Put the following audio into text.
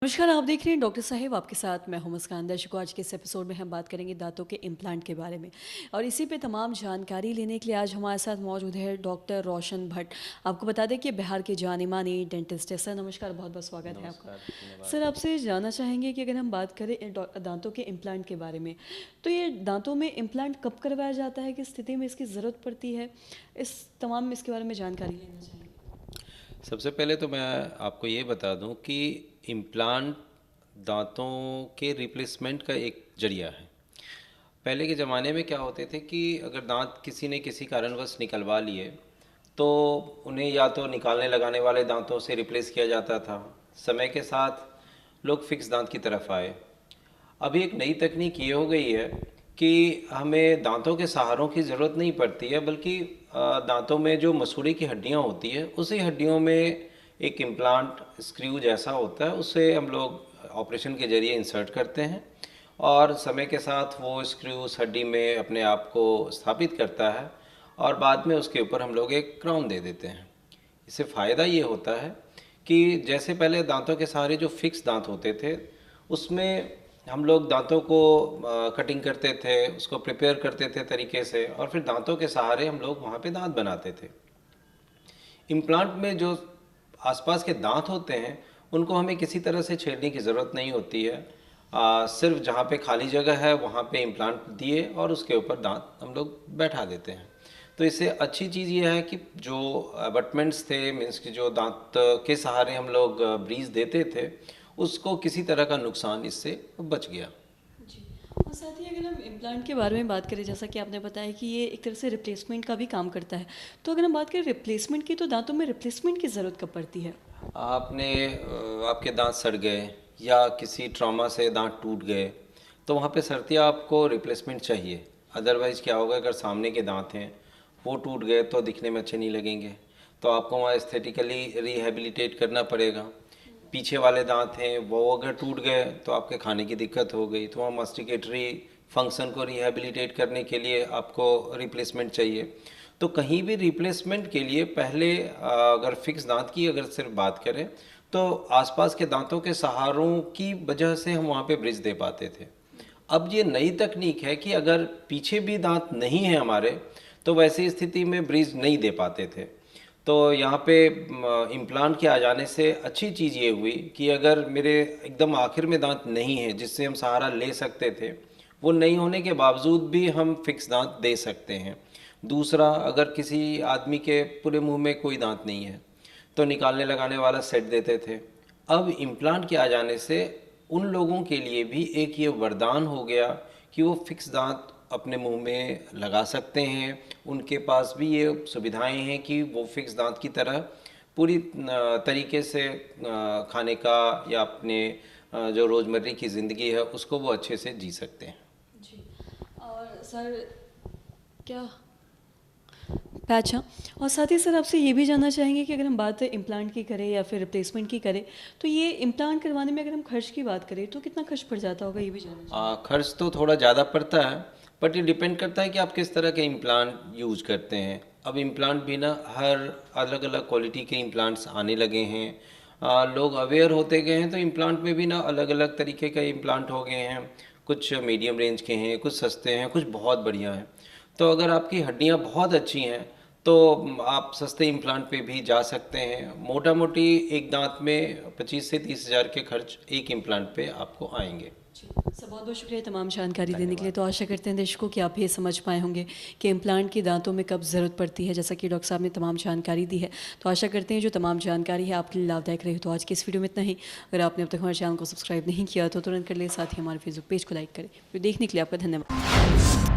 नमस्कार, आप देख रहे हैं डॉक्टर साहिब आपके साथ मैं हूं मुस्कान। दर्शकों, आज के इस एपिसोड में हम बात करेंगे दांतों के इम्प्लांट के बारे में और इसी पे तमाम जानकारी लेने के लिए आज हमारे साथ मौजूद है डॉक्टर रोशन भट्ट। आपको बता दें कि बिहार के जाने माने डेंटिस्ट है। सर नमस्कार, बहुत बहुत स्वागत है आपका। धन्यवाद। सर आपसे जानना चाहेंगे कि अगर हम बात करें दांतों के इम्प्लांट के बारे में, तो ये दांतों में इम्प्लांट कब करवाया जाता है, किस स्थिति में इसकी ज़रूरत पड़ती है, इसके बारे में जानकारी लेना चाहेंगे। सबसे पहले तो मैं आपको ये बता दूं कि इम्प्लांट दांतों के रिप्लेसमेंट का एक जरिया है। पहले के ज़माने में क्या होते थे कि अगर दांत किसी ने किसी कारणवश निकलवा लिए तो उन्हें या तो निकालने लगाने वाले दांतों से रिप्लेस किया जाता था। समय के साथ लोग फिक्स दांत की तरफ आए। अभी एक नई तकनीक ये हो गई है कि हमें दांतों के सहारों की ज़रूरत नहीं पड़ती है, बल्कि दांतों में जो मसूड़े की हड्डियां होती है उसी हड्डियों में एक इम्प्लांट स्क्रू जैसा होता है, उसे हम लोग ऑपरेशन के ज़रिए इंसर्ट करते हैं और समय के साथ वो स्क्रू उस हड्डी में अपने आप को स्थापित करता है और बाद में उसके ऊपर हम लोग एक क्राउन दे देते हैं। इससे फ़ायदा ये होता है कि जैसे पहले दांतों के सहारे जो फिक्स दांत होते थे उसमें हम लोग दांतों को कटिंग करते थे, उसको प्रिपेयर करते थे तरीके से और फिर दांतों के सहारे हम लोग वहाँ पे दांत बनाते थे। इम्प्लांट में जो आसपास के दांत होते हैं उनको हमें किसी तरह से छेड़ने की ज़रूरत नहीं होती है। सिर्फ जहाँ पे खाली जगह है वहाँ पे इम्प्लांट दिए और उसके ऊपर दांत हम लोग बैठा देते हैं। तो इससे अच्छी चीज़ ये है कि जो अबटमेंट्स थे, मीन्स कि जो दांत के सहारे हम लोग ब्रीज देते थे, उसको किसी तरह का नुकसान इससे बच गया। जी, और साथ ही अगर हम इम्प्लांट के बारे में बात करें, जैसा कि आपने बताया कि ये एक तरह से रिप्लेसमेंट का भी काम करता है, तो अगर हम बात करें रिप्लेसमेंट की, तो दांतों में रिप्लेसमेंट की ज़रूरत कब पड़ती है? आपके दांत सड़ गए या किसी ट्रॉमा से दांत टूट गए तो वहाँ पे सर्तियाँ आपको रिप्लेसमेंट चाहिए। अदरवाइज़ क्या होगा, अगर सामने के दांत हैं वो टूट गए तो दिखने में अच्छे नहीं लगेंगे, तो आपको वहाँ एस्थेटिकली रिहेबिलिटेट करना पड़ेगा। पीछे वाले दांत हैं वो अगर टूट गए तो आपके खाने की दिक्कत हो गई, तो वहाँ मास्टिकेटरी फंक्शन को रिहेबिलिटेट करने के लिए आपको रिप्लेसमेंट चाहिए। तो कहीं भी रिप्लेसमेंट के लिए पहले अगर फिक्स दांत की अगर सिर्फ बात करें तो आसपास के दांतों के सहारों की वजह से हम वहाँ पे ब्रिज दे पाते थे। अब ये नई तकनीक है कि अगर पीछे भी दांत नहीं है हमारे तो वैसी स्थिति में ब्रिज नहीं दे पाते थे। तो यहाँ पे इम्प्लांट के आ जाने से अच्छी चीज़ ये हुई कि अगर मेरे एकदम आखिर में दांत नहीं है जिससे हम सहारा ले सकते थे, वो नहीं होने के बावजूद भी हम फिक्स दांत दे सकते हैं। दूसरा, अगर किसी आदमी के पूरे मुंह में कोई दांत नहीं है तो निकालने लगाने वाला सेट देते थे। अब इम्प्लांट के आ जाने से उन लोगों के लिए भी एक ये वरदान हो गया कि वो फिक्स दांत अपने मुंह में लगा सकते हैं। उनके पास भी ये सुविधाएं हैं कि वो फिक्स दांत की तरह पूरी तरीके से खाने का या अपने जो रोज़मर्रा की ज़िंदगी है उसको वो अच्छे से जी सकते हैं। जी, और सर क्या अच्छा, और साथ ही सर आपसे ये भी जानना चाहेंगे कि अगर हम बात इम्प्लांट की करें या फिर रिप्लेसमेंट की करें, तो ये इम्प्लांट करवाने में अगर हम खर्च की बात करें तो कितना खर्च पड़ जाता होगा, ये भी जानना चाहेंगे। खर्च तो थोड़ा ज़्यादा पड़ता है, बट ये डिपेंड करता है कि आप किस तरह के इम्प्लांट यूज़ करते हैं। अब इम्प्लांट भी ना हर अलग अलग क्वालिटी के इम्प्लांट्स आने लगे हैं। लोग अवेयर होते गए हैं तो इम्प्लांट में भी ना अलग अलग तरीके के इम्प्लांट हो गए हैं। कुछ मीडियम रेंज के हैं, कुछ सस्ते हैं, कुछ बहुत बढ़िया हैं। तो अगर आपकी हड्डियाँ बहुत अच्छी हैं तो आप सस्ते इम्प्लांट पे भी जा सकते हैं। मोटा मोटी एक दांत में 25 से 30 हज़ार के खर्च एक इम्प्लांट पे आपको आएंगे। जी, सर बहुत बहुत शुक्रिया तमाम जानकारी देने के लिए। धन्यवाद। तो आशा करते हैं दर्शकों कि आप ये समझ पाए होंगे कि इम्प्लांट की दांतों में कब ज़रूरत पड़ती है, जैसा कि डॉक्टर साहब ने तमाम जानकारी दी है। तो आशा करते हैं जो तमाम जानकारी है आपके लिए लाभदायक रही। तो आज की इस वीडियो में इतना ही। अगर आपने अब तक हमारे चैनल को सब्सक्राइब नहीं किया तो तुरंत कर ले, साथ ही हमारे फेसबुक पेज को लाइक करें। वीडियो देखने के लिए आपका धन्यवाद।